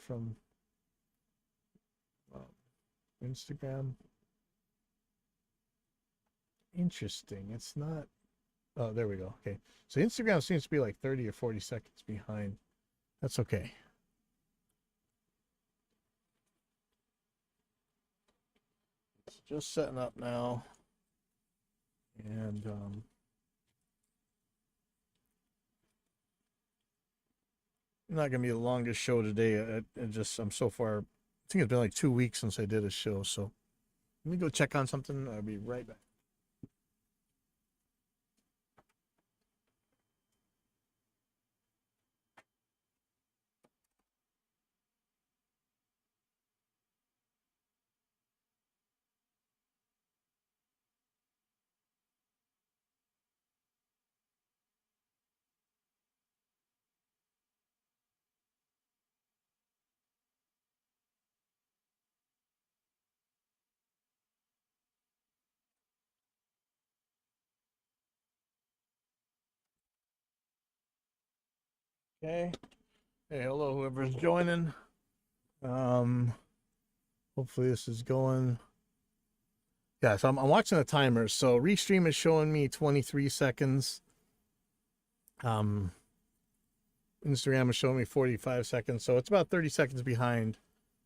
from Instagram. Interesting. It's not. Oh, there we go. Okay. So Instagram seems to be like 30 or 40 seconds behind. That's okay. It's just setting up now. And not gonna be the longest show today. I'm so far. I think it's been like 2 weeks since I did a show. So let me go check on something. I'll be right back. Okay. Hey, hello, whoever's joining. Hopefully this is going. Yeah, so I'm watching the timer. So Restream is showing me 23 seconds. Instagram is showing me 45 seconds. So it's about 30 seconds behind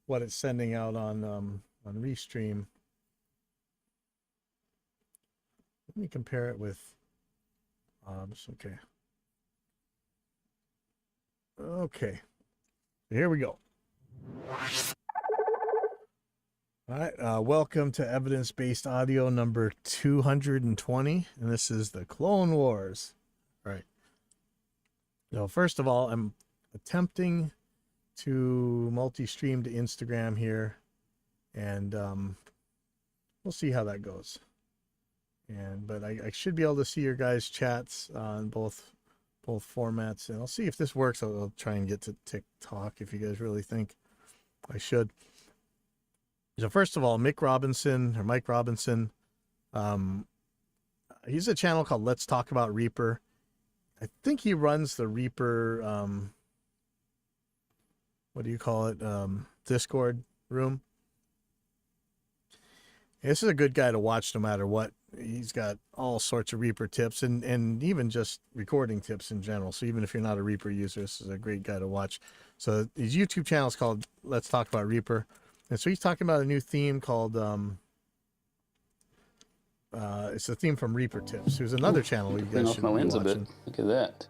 what it's sending out on Restream. Let me compare it with okay. Okay. Here we go. All right, welcome to Evidence-Based Audio number 220, and this is the Clone Wars. All right. So first of all, I'm attempting to multi-stream to Instagram here, and we'll see how that goes. But I should be able to see your guys' chats on both formats, and I'll see if this works. I'll try and get to TikTok if you guys really think I should. So first of all, Mike Robinson, he's a channel called Let's Talk About Reaper. I think he runs the Reaper, what do you call it, Discord room. This is a good guy to watch no matter what. He's got all sorts of Reaper tips and even just recording tips in general. So even if you're not a Reaper user, this is a great guy to watch. So his YouTube channel is called Let's Talk About Reaper. And so he's talking about a new theme called, it's a theme from Reaper Tips. There's another channel you guys should be watching. A bit. Look at that.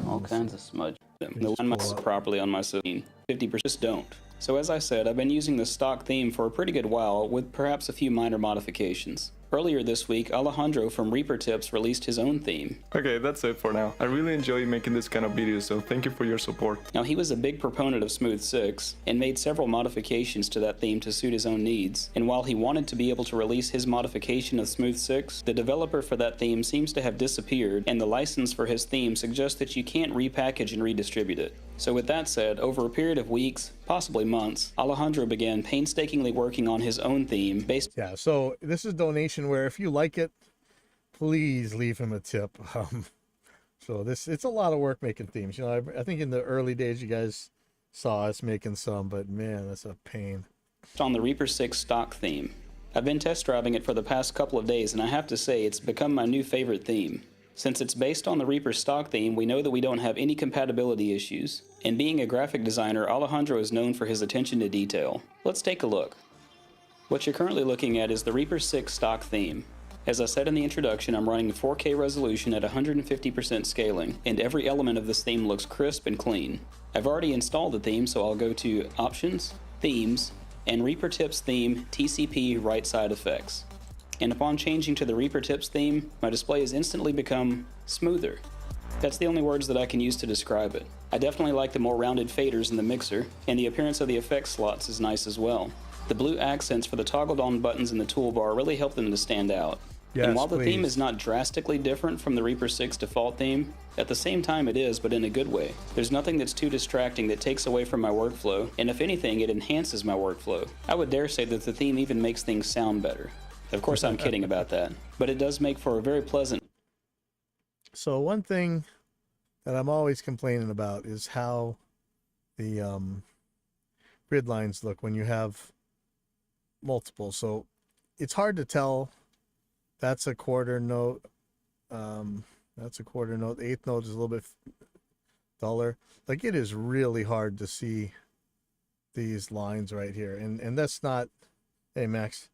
All kinds of smudge. The one must properly on my screen. 50% just don't. So as I said, I've been using the stock theme for a pretty good while, with perhaps a few minor modifications. Earlier this week, Alejandro from Reaper Tips released his own theme. Okay, that's it for now. I really enjoy making this kind of videos, so thank you for your support. Now, he was a big proponent of Smooth 6, and made several modifications to that theme to suit his own needs. And while he wanted to be able to release his modification of Smooth 6, the developer for that theme seems to have disappeared, and the license for his theme suggests that you can't repackage and redistribute it. So with that said, over a period of weeks, possibly months, Alejandro began painstakingly working on his own theme based... Yeah, so this is donation where if you like it, please leave him a tip. So it's a lot of work making themes. You know, I think in the early days you guys saw us making some, but man, that's a pain. On the Reaper 6 stock theme. I've been test driving it for the past couple of days, and I have to say it's become my new favorite theme. Since it's based on the Reaper stock theme, we know that we don't have any compatibility issues. And being a graphic designer, Alejandro is known for his attention to detail. Let's take a look. What you're currently looking at is the Reaper 6 stock theme. As I said in the introduction, I'm running 4K resolution at 150% scaling, and every element of this theme looks crisp and clean. I've already installed the theme, so I'll go to Options, Themes, and Reaper Tips Theme TCP Right Side Effects. And upon changing to the Reaper Tips theme, my display has instantly become smoother. That's the only words that I can use to describe it. I definitely like the more rounded faders in the mixer, and the appearance of the effects slots is nice as well. The blue accents for the toggled on buttons in the toolbar really help them to stand out. Yes, and while the please. theme is not drastically different from the Reaper 6 default theme, at the same time it is, but in a good way. There's nothing that's too distracting that takes away from my workflow, and if anything, it enhances my workflow. I would dare say that the theme even makes things sound better. Of course, I'm kidding about that, but it does make for a very pleasant... So one thing that I'm always complaining about is how the grid lines look when you have multiple. So it's hard to tell. That's a quarter note. That's a quarter note. The eighth note is a little bit duller. Like, it is really hard to see these lines right here. And that's not, hey Max,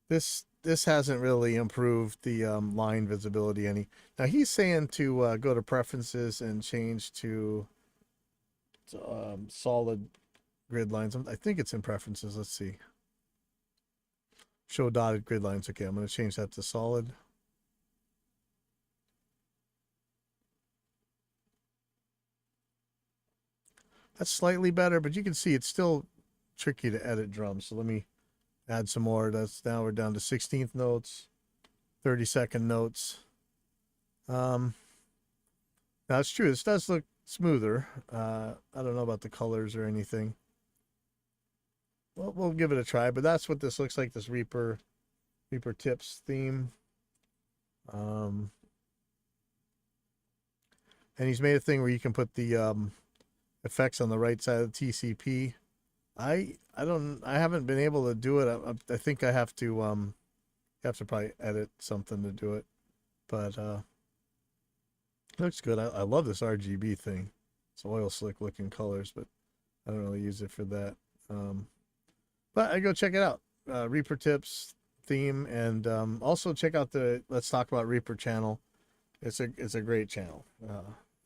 this hasn't really improved the line visibility any. Now he's saying to go to preferences and change to solid grid lines. I think it's in preferences. Let's see. Show dotted grid lines. Okay, I'm going to change that to solid. That's slightly better, but you can see it's still tricky to edit drums. So let me add some more. That's now we're down to 16th notes, 32nd notes. Now it's true. This does look smoother. I don't know about the colors or anything. Well, we'll give it a try, but that's what this looks like, this Reaper Tips theme. And he's made a thing where you can put the effects on the right side of the TCP. I haven't been able to do it. I think I have to probably edit something to do it, but it looks good. I love this RGB thing. It's oil slick looking colors, but I don't really use it for that. But I go check it out. Reaper Tips theme, and also check out the Let's Talk About Reaper channel. It's a great channel.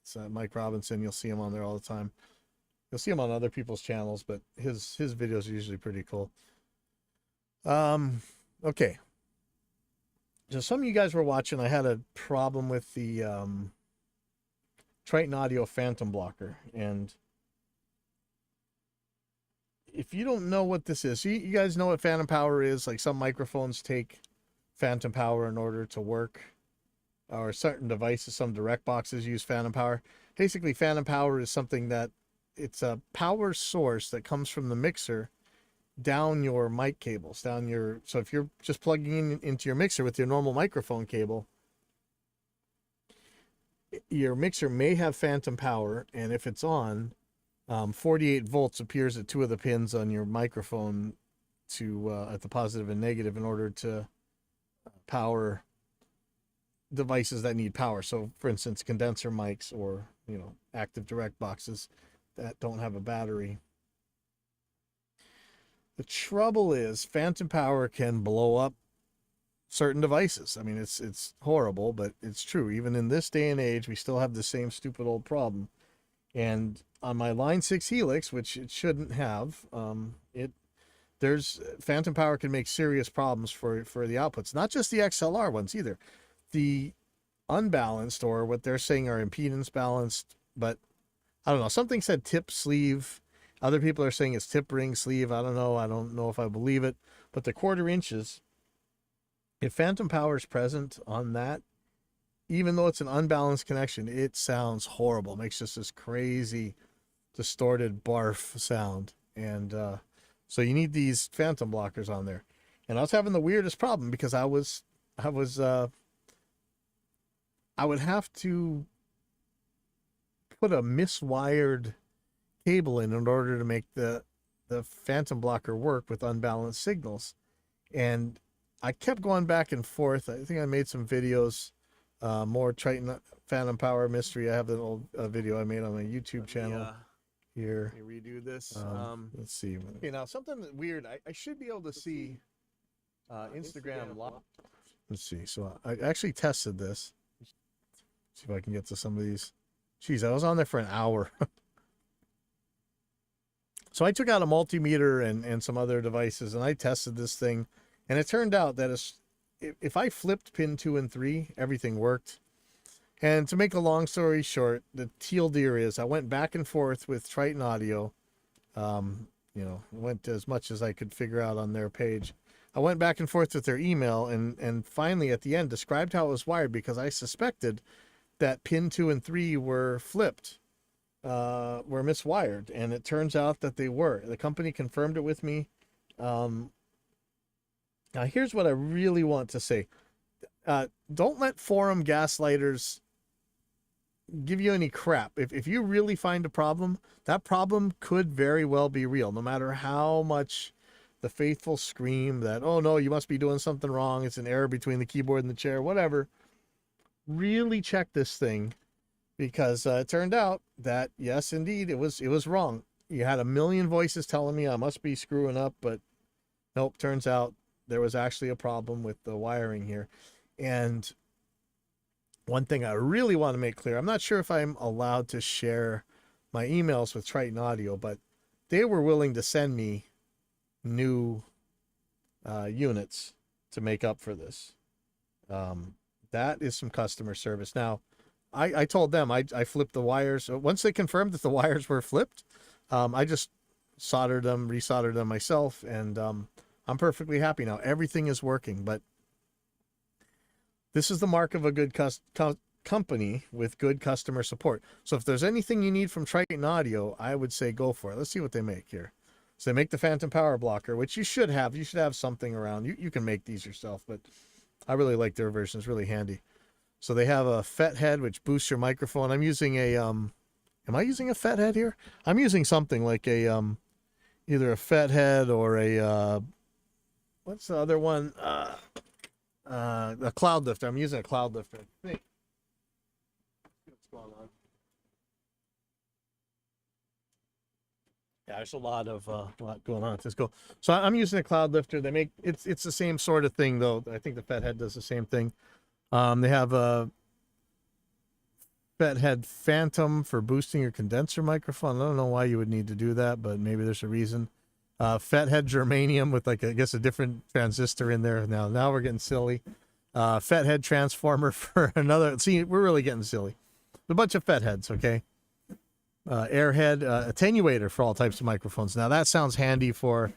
It's Mike Robinson. You'll see him on there all the time. You'll see him on other people's channels, but his videos are usually pretty cool. Okay. So some of you guys were watching. I had a problem with the Triton Audio Phantom Blocker, and if you don't know what this is, you guys know what phantom power is. Like, some microphones take phantom power in order to work, or certain devices, some direct boxes use phantom power. Basically, phantom power is something that it's a power source that comes from the mixer down your mic cables, so if you're just plugging into your mixer with your normal microphone cable, your mixer may have phantom power, and if it's on, 48 volts appears at two of the pins on your microphone at the positive and negative in order to power devices that need power. So for instance, condenser mics, or active direct boxes that don't have a battery. The trouble is phantom power can blow up certain devices. I mean, it's horrible, but it's true. Even in this day and age, we still have the same stupid old problem. And on my Line 6 Helix, which it shouldn't have, there's phantom power can make serious problems for the outputs. Not just the XLR ones either. The unbalanced, or what they're saying are impedance balanced, but I don't know. Something said tip sleeve. Other people are saying it's tip ring sleeve. I don't know. I don't know if I believe it. But the 1/4 inches, if phantom power is present on that, even though it's an unbalanced connection, it sounds horrible. It makes just this crazy, distorted barf sound. And so you need these phantom blockers on there. And I was having the weirdest problem because I would have to put a miswired cable in order to make the phantom blocker work with unbalanced signals. And I kept going back and forth. I think I made some videos, more Triton Phantom Power mystery. I have an old video I made on my YouTube channel. Here. Let me redo this. Let's see. Okay, now something weird. I should be able to see Instagram live. Let's see. So I actually tested this. See if I can get to some of these. Jeez, I was on there for an hour. So I took out a multimeter and some other devices, and I tested this thing, and it turned out that if I flipped pin 2 and 3, everything worked. And to make a long story short, the teal deer is I went back and forth with Triton Audio. Went as much as I could figure out on their page. I went back and forth with their email, and finally at the end described how it was wired, because I suspected that pin 2 and 3 were flipped, were miswired, and it turns out that they were. The company confirmed it with me. Now here's what I really want to say. Don't let forum gaslighters give you any crap. If you really find a problem, that problem could very well be real, no matter how much the faithful scream that, oh no, you must be doing something wrong. It's an error between the keyboard and the chair, whatever. Really check this thing, because it turned out that yes, indeed, it was wrong. You had a million voices telling me I must be screwing up, but nope, turns out there was actually a problem with the wiring here. And one thing I really want to make clear, I'm not sure if I'm allowed to share my emails with Triton Audio, but they were willing to send me new units to make up for this. That is some customer service. Now, I told them I flipped the wires. Once they confirmed that the wires were flipped, I just soldered them, resoldered them myself, and I'm perfectly happy now. Everything is working, but this is the mark of a good company with good customer support. So if there's anything you need from Triton Audio, I would say go for it. Let's see what they make here. So they make the Phantom Power Blocker, which you should have. You should have something around. You can make these yourself, but I really like their version. It's really handy. So they have a FET head, which boosts your microphone. I'm using a, am I using a FET head here? I'm using something like a, either a FET head or a, what's the other one? A cloud lifter. I'm using a cloud lifter. I think. What's going on? Yeah, there's a lot going on. Let's go. So I'm using a cloud lifter. They make it's the same sort of thing though. I think the FET head does the same thing. They have a FET head Phantom for boosting your condenser microphone. I don't know why you would need to do that, but maybe there's a reason. FET head germanium with like I guess a different transistor in there. Now we're getting silly. FET head transformer for another. See, we're really getting silly. A bunch of FET heads, okay. Airhead attenuator for all types of microphones. Now that sounds handy for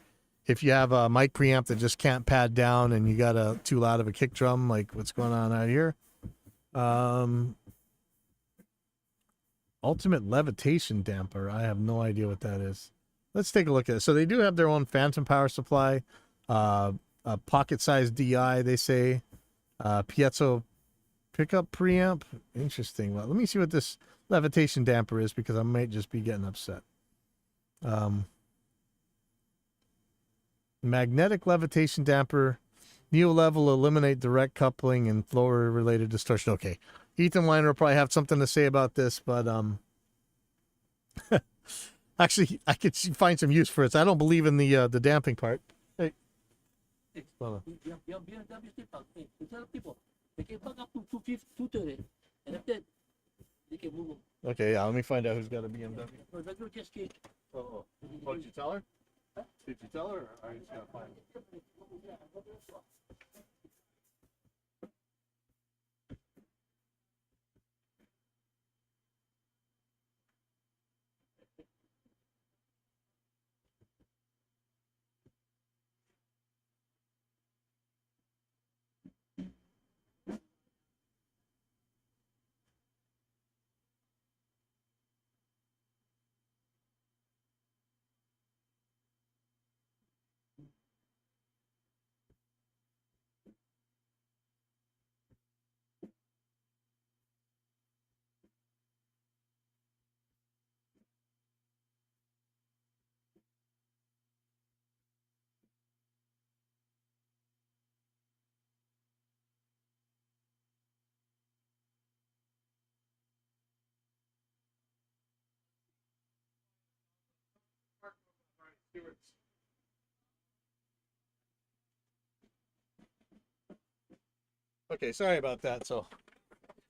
if you have a mic preamp that just can't pad down and you got a too loud of a kick drum, like what's going on out here. Ultimate levitation damper. I have no idea what that is. Let's take a look at it. So they do have their own phantom power supply, a pocket-sized DI, they say, piezo pickup preamp. Interesting. Well, let me see what this levitation damper is, because I might just be getting upset. Magnetic levitation damper. Neo level eliminate direct coupling and floor related distortion. Okay. Ethan Weiner will probably have something to say about this, but actually, I could find some use for it. I don't believe in the damping part. Hey. Okay, yeah, let me find out who's got a BMW. Oh, did you tell her? Did you tell her, or are you just going to find it? Okay, sorry about that. So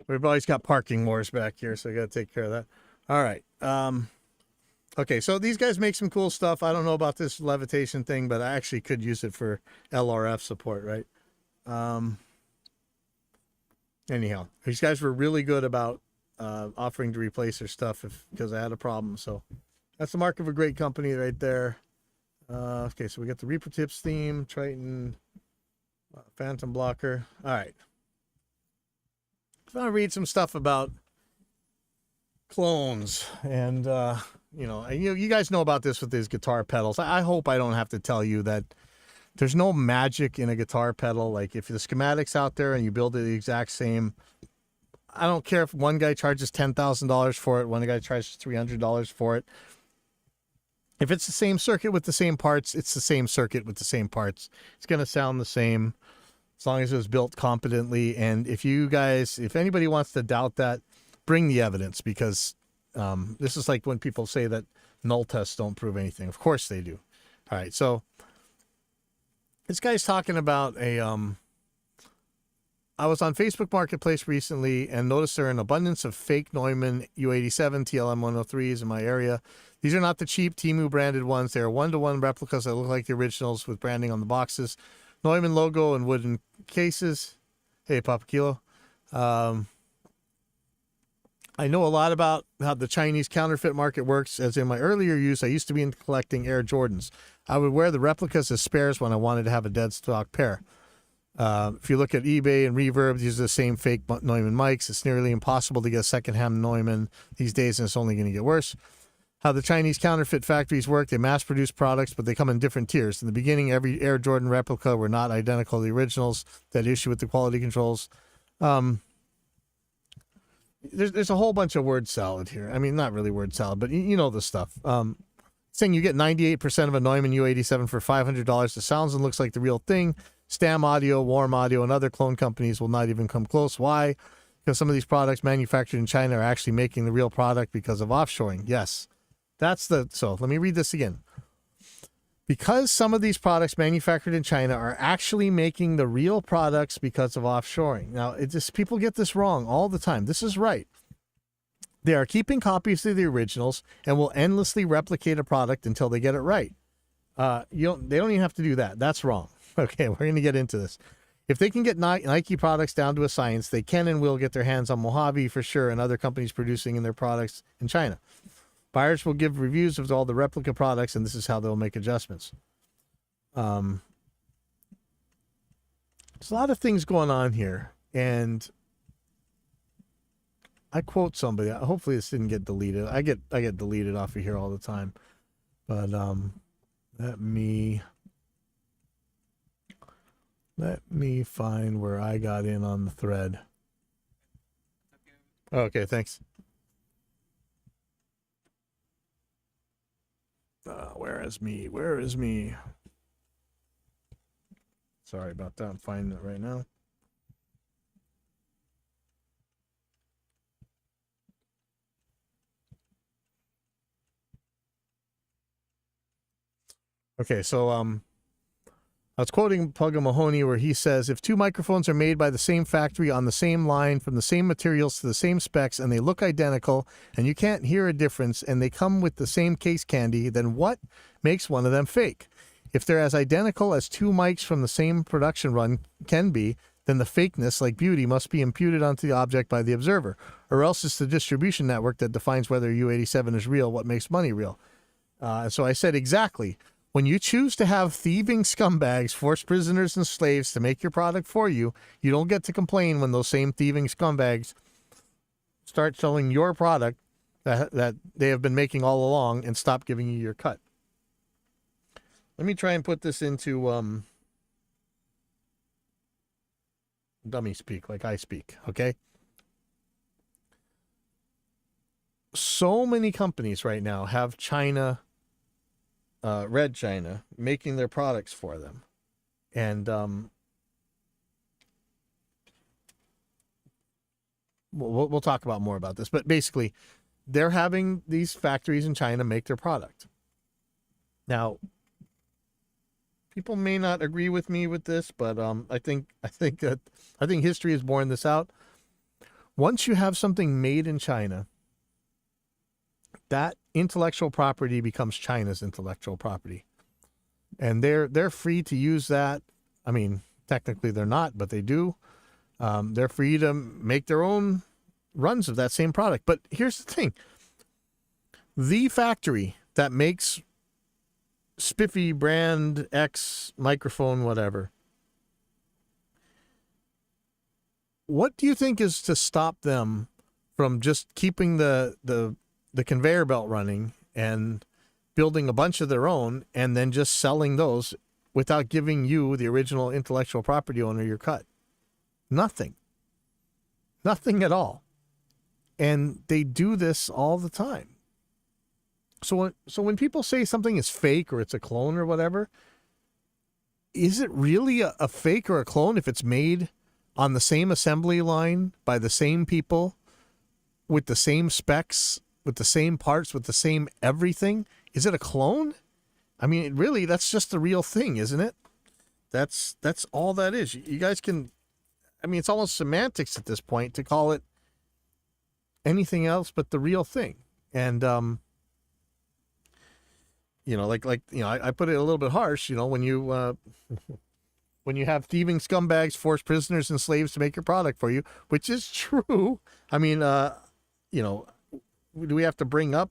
we've always got parking wars back here, so I got to take care of that. All right. Okay, so these guys make some cool stuff. I don't know about this levitation thing, but I actually could use it for LRF support, right? Anyhow, these guys were really good about offering to replace their stuff because I had a problem. So that's the mark of a great company right there. Okay, so we got the Reaper Tips theme, Triton, Phantom Blocker. All right. I'm going to read some stuff about clones. And, you guys know about this with these guitar pedals. I hope I don't have to tell you that there's no magic in a guitar pedal. Like if the schematic's out there and you build it the exact same, I don't care if one guy charges $10,000 for it, one guy charges $300 for it. If it's the same circuit with the same parts, it's the same circuit with the same parts. It's going to sound the same as long as it was built competently. And if anybody wants to doubt that, bring the evidence, because this is like when people say that null tests don't prove anything. Of course they do. All right, so this guy's talking about I was on Facebook Marketplace recently and noticed there are an abundance of fake Neumann U87 TLM 103s in my area. These are not the cheap Temu branded ones. They are one-to-one replicas that look like the originals with branding on the boxes. Neumann logo and wooden cases. Hey, Papa Kilo. I know a lot about how the Chinese counterfeit market works, as in my earlier use, I used to be into collecting Air Jordans. I would wear the replicas as spares when I wanted to have a dead stock pair. If you look at eBay and Reverb, these are the same fake Neumann mics. It's nearly impossible to get a secondhand Neumann these days, and it's only going to get worse. How the Chinese counterfeit factories work, they mass-produce products, but they come in different tiers. In the beginning, every Air Jordan replica were not identical to the originals. That issue with the quality controls. There's a whole bunch of word salad here. I mean, not really word salad, but you know the stuff. Saying you get 98% of a Neumann U87 for $500. It sounds and looks like the real thing. Stam Audio, Warm Audio, and other clone companies will not even come close. Why? Because some of these products manufactured in China are actually making the real product because of offshoring. Yes. So let me read this again. Because some of these products manufactured in China are actually making the real products because of offshoring. Now, people get this wrong all the time. This is right. They are keeping copies of the originals and will endlessly replicate a product until they get it right. They don't even have to do that. That's wrong. Okay, we're going to get into this. If they can get Nike products down to a science, they can and will get their hands on Mojave for sure and other companies producing in their products in China. Buyers will give reviews of all the replica products, and this is how they'll make adjustments. There's a lot of things going on here, and I quote somebody. Hopefully this didn't get deleted. I get deleted off of here all the time. But let me find where I got in on the thread. Okay, thanks. Where is me? Sorry about that. I'm finding it right now. Okay, so I was quoting Pugga Mahoney where he says, if two microphones are made by the same factory on the same line from the same materials to the same specs and they look identical and you can't hear a difference and they come with the same case candy, then what makes one of them fake? If they're as identical as two mics from the same production run can be, then the fakeness, like beauty, must be imputed onto the object by the observer, or else it's the distribution network that defines whether U87 is real, what makes money real. So I said exactly. When you choose to have thieving scumbags force prisoners and slaves to make your product for you, you don't get to complain when those same thieving scumbags start selling your product that they have been making all along and stop giving you your cut. Let me try and put this into dummy speak, like I speak, okay? So many companies right now have China... Red China making their products for them, and we'll talk about more about this, but basically they're having these factories in China make their product. Now, people may not agree with me with this, but I think history has borne this out. Once you have something made in China, that intellectual property becomes China's intellectual property, and they're free to use that. I mean, technically they're not, but they do. They're free to make their own runs of that same product. But here's the thing: the factory that makes spiffy brand X microphone, whatever, what do you think is to stop them from just keeping the conveyor belt running and building a bunch of their own and then just selling those without giving you, the original intellectual property owner, your cut? Nothing. Nothing at all. And they do this all the time. So when people say something is fake or it's a clone or whatever, is it really a fake or a clone if it's made on the same assembly line by the same people with the same specs, with the same parts, with the same everything? Is it a clone? I mean, really, that's just the real thing, isn't it? That's all that is. You guys can, I mean, it's almost semantics at this point to call it anything else but the real thing. And, you know, I put it a little bit harsh, you know, when you have thieving scumbags force prisoners and slaves to make your product for you, which is true. I mean, you know, do we have to bring up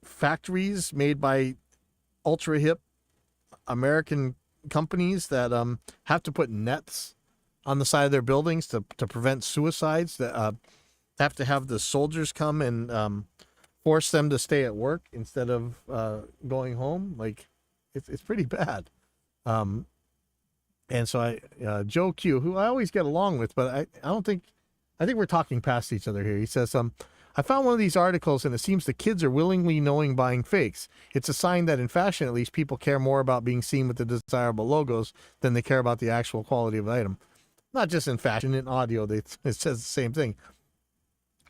factories made by ultra hip American companies that have to put nets on the side of their buildings to prevent suicides, that have to have the soldiers come and force them to stay at work instead of going home? Like, it's pretty bad. And so Joe Q, who I always get along with, but I think we're talking past each other here. He says, I found one of these articles and it seems the kids are willingly knowing buying fakes. It's a sign that in fashion, at least, people care more about being seen with the desirable logos than they care about the actual quality of the item. Not just in fashion, in audio, it says the same thing.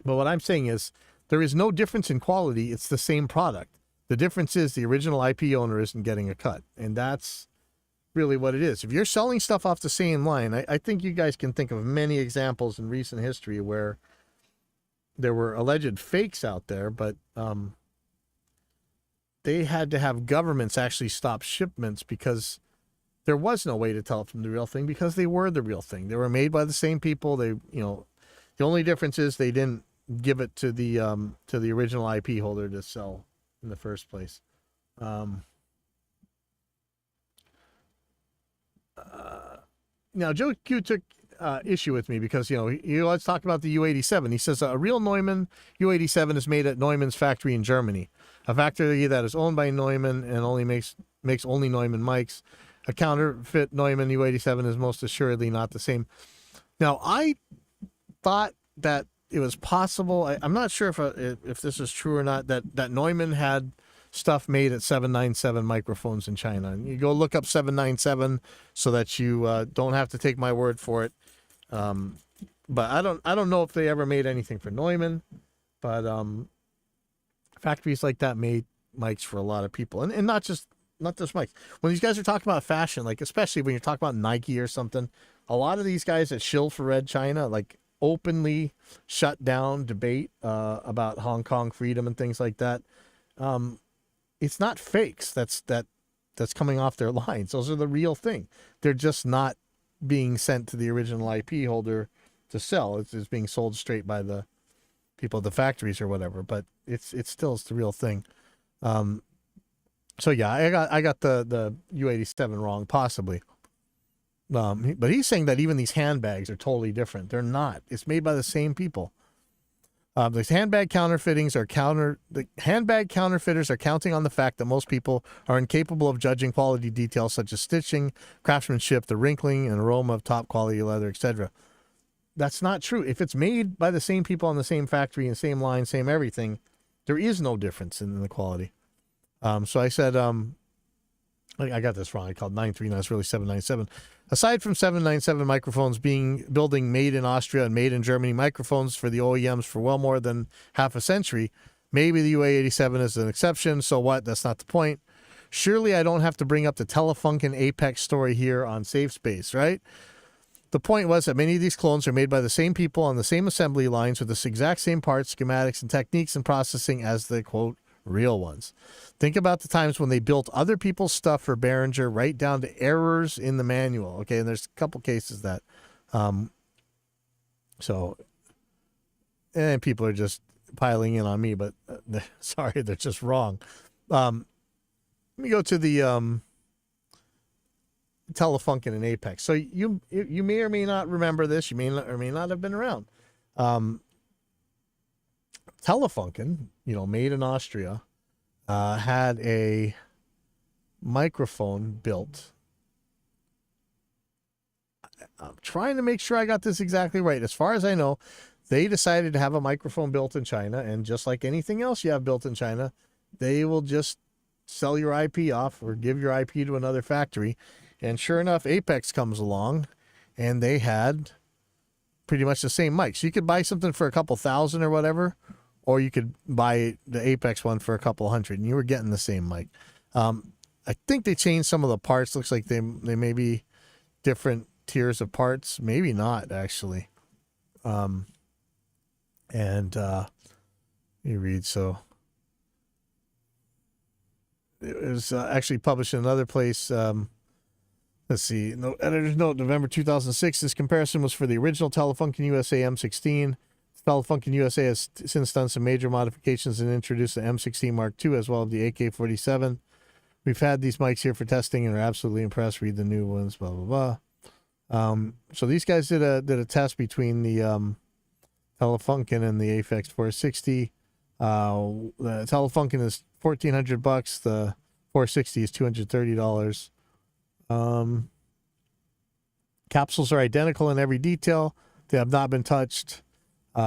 But what I'm saying is there is no difference in quality. It's the same product. The difference is the original IP owner isn't getting a cut. And that's really what it is. If you're selling stuff off the same line, I think you guys can think of many examples in recent history where there were alleged fakes out there, but they had to have governments actually stop shipments because there was no way to tell from the real thing, because they were the real thing. They were made by the same people. They, you know, the only difference is they didn't give it to the original IP holder to sell in the first place. Now, Joe Q took issue with me because, you know, let's talk about the U87. He says a real Neumann U87 is made at Neumann's factory in Germany, a factory that is owned by Neumann and only makes only Neumann mics. A counterfeit Neumann U87 is most assuredly not the same. Now, I thought that it was possible. I'm not sure if this is true or not, that Neumann had stuff made at 797 microphones in China. And you go look up 797 so that you don't have to take my word for it. But I don't know if they ever made anything for Neumann. But factories like that made mics for a lot of people, and not just mics. When these guys are talking about fashion, like especially when you're talking about Nike or something, a lot of these guys that shill for Red China, like, openly shut down debate about Hong Kong freedom and things like that. It's not fakes that's coming off their lines. Those are the real thing. They're just not being sent to the original IP holder to sell. It's being sold straight by the people at the factories or whatever. But it's still the real thing. So yeah, I got the U87 wrong, possibly. But he's saying that even these handbags are totally different. They're not. It's made by the same people. The handbag counterfitters are counting on the fact that most people are incapable of judging quality details such as stitching, craftsmanship, the wrinkling and aroma of top quality leather, etc. That's not true. If it's made by the same people on the same factory and same line, same everything, there is no difference in the quality. So I said, I got this wrong. I called 939. It's really 797. Aside from 797 microphones building made in Austria and made in Germany microphones for the OEMs for well more than half a century, maybe the UA87 is an exception. So what? That's not the point. Surely I don't have to bring up the Telefunken Apex story here on Safe Space, right? The point was that many of these clones are made by the same people on the same assembly lines with the exact same parts, schematics, and techniques and processing as the, quote, real ones. Think about the times when they built other people's stuff for Behringer, right down to errors in the manual. Okay, and there's a couple cases that, and people are just piling in on me, but sorry, they're just wrong. Let me go to the Telefunken and Apex. So you may or may not remember this. You may or may not have been around. Telefunken, made in Austria, had a microphone built. I'm trying to make sure I got this exactly right. As far as I know, they decided to have a microphone built in China, and just like anything else you have built in China, they will just sell your IP off or give your IP to another factory. And sure enough, Apex comes along, and they had pretty much the same mic. So you could buy something for a couple thousand or whatever, or you could buy the Apex one for a couple hundred, and you were getting the same mic. I think they changed some of the parts. Looks like they may be different tiers of parts. Maybe not, actually. You read, so it was actually published in another place. Let's see. No, editor's note, November 2006. This comparison was for the original Telefunken USA M16. Telefunken USA has since done some major modifications and introduced the M16 Mark II as well as the AK-47. We've had these mics here for testing and are absolutely impressed. Read the new ones, blah, blah, blah. So these guys did a test between the Telefunken and the Aphex 460. The Telefunken is $1,400. The 460 is $230. Capsules are identical in every detail. They have not been touched.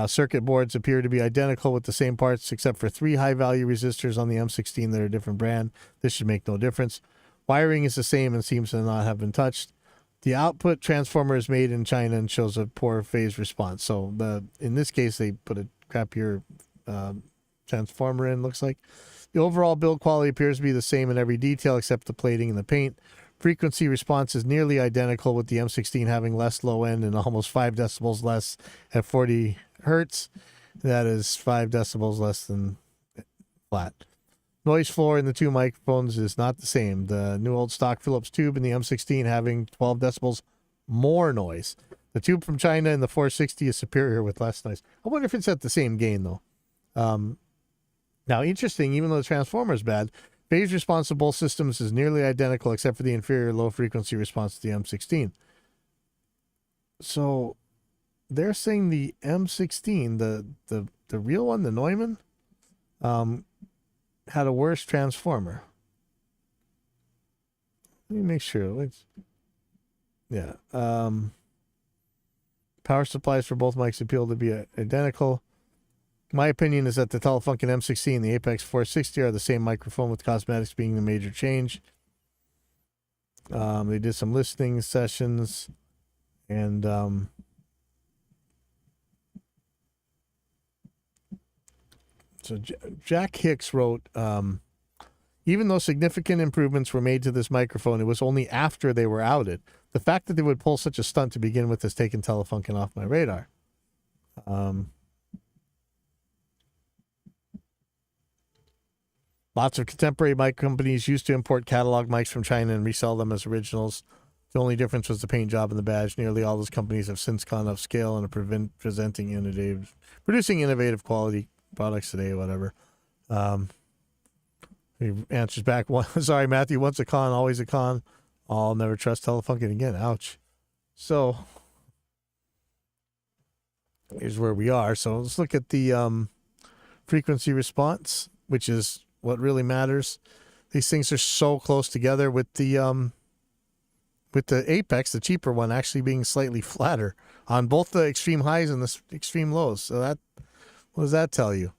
Circuit boards appear to be identical with the same parts except for 3 high-value resistors on the M16 that are a different brand. This should make no difference. Wiring is the same and seems to not have been touched. The output transformer is made in China and shows a poor phase response. So in this case, they put a crappier transformer in, looks like. The overall build quality appears to be the same in every detail except the plating and the paint. Frequency response is nearly identical, with the M16 having less low end and almost 5 decibels less at 40 hertz. That is 5 decibels less than flat. Noise floor in the two microphones is not the same. The new old stock Philips tube in the M16 having 12 decibels more noise. The tube from China in the 460 is superior with less noise. I wonder if it's at the same gain, though. Now, interesting, even though the transformer is bad, phase response of both systems is nearly identical except for the inferior low frequency response to the M16. So they're saying the M16, the real one, the Neumann, had a worse transformer. Let me make sure. Power supplies for both mics appeal to be identical. My opinion is that the Telefunken M16 and the Apex 460 are the same microphone, with cosmetics being the major change. They did some listening sessions, and so Jack Hicks wrote, even though significant improvements were made to this microphone, it was only after they were outed. The fact that they would pull such a stunt to begin with has taken Telefunken off my radar. Lots of contemporary mic companies used to import catalog mics from China and resell them as originals. The only difference was the paint job and the badge. Nearly all those companies have since gone off scale and are producing innovative quality products today, whatever. He answers back, sorry, Matthew, once a con, always a con. I'll never trust Telefunken again. Ouch. So here's where we are. So let's look at the frequency response, which is what really matters. These things are so close together, with the Apex, the cheaper one, actually being slightly flatter on both the extreme highs and the extreme lows. So what does that tell you?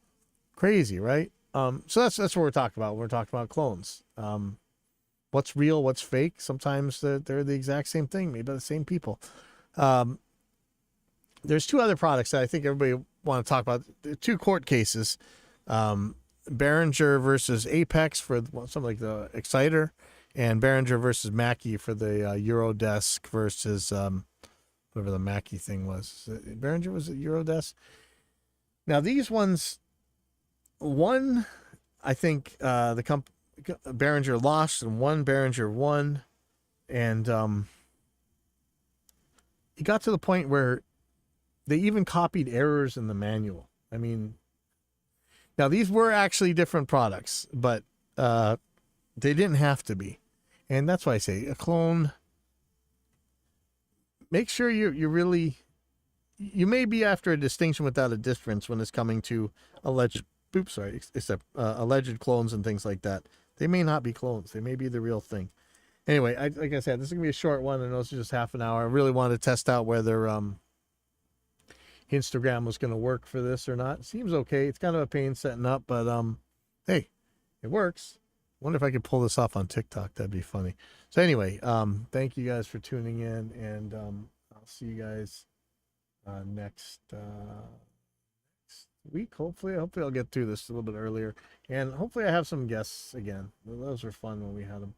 Crazy, right? So that's what we're talking about. We're talking about clones. What's real, what's fake? Sometimes they're the exact same thing, made by the same people. There's 2 other products that I think everybody want to talk about. 2 court cases. Behringer versus Apex for something like the Exciter, and Behringer versus Mackie for the Eurodesk versus whatever the Mackie thing was. Behringer was it Eurodesk? Now these ones, one, I think Behringer lost, and one Behringer won, and it got to the point where they even copied errors in the manual. I mean, now these were actually different products, but they didn't have to be. And that's why I say a clone, make sure you may be after a distinction without a difference when it's coming to alleged clones and things like that. They may not be clones. They may be the real thing. Anyway, like I said, this is gonna be a short one. I know it's just half an hour. I really wanted to test out whether Instagram was gonna work for this or not. It seems okay. It's kind of a pain setting up, but hey, it works. Wonder if I could pull this off on TikTok. That'd be funny. So anyway, thank you guys for tuning in, and I'll see you guys next week. Hopefully I'll get through this a little bit earlier, and hopefully I have some guests again. Those were fun when we had them.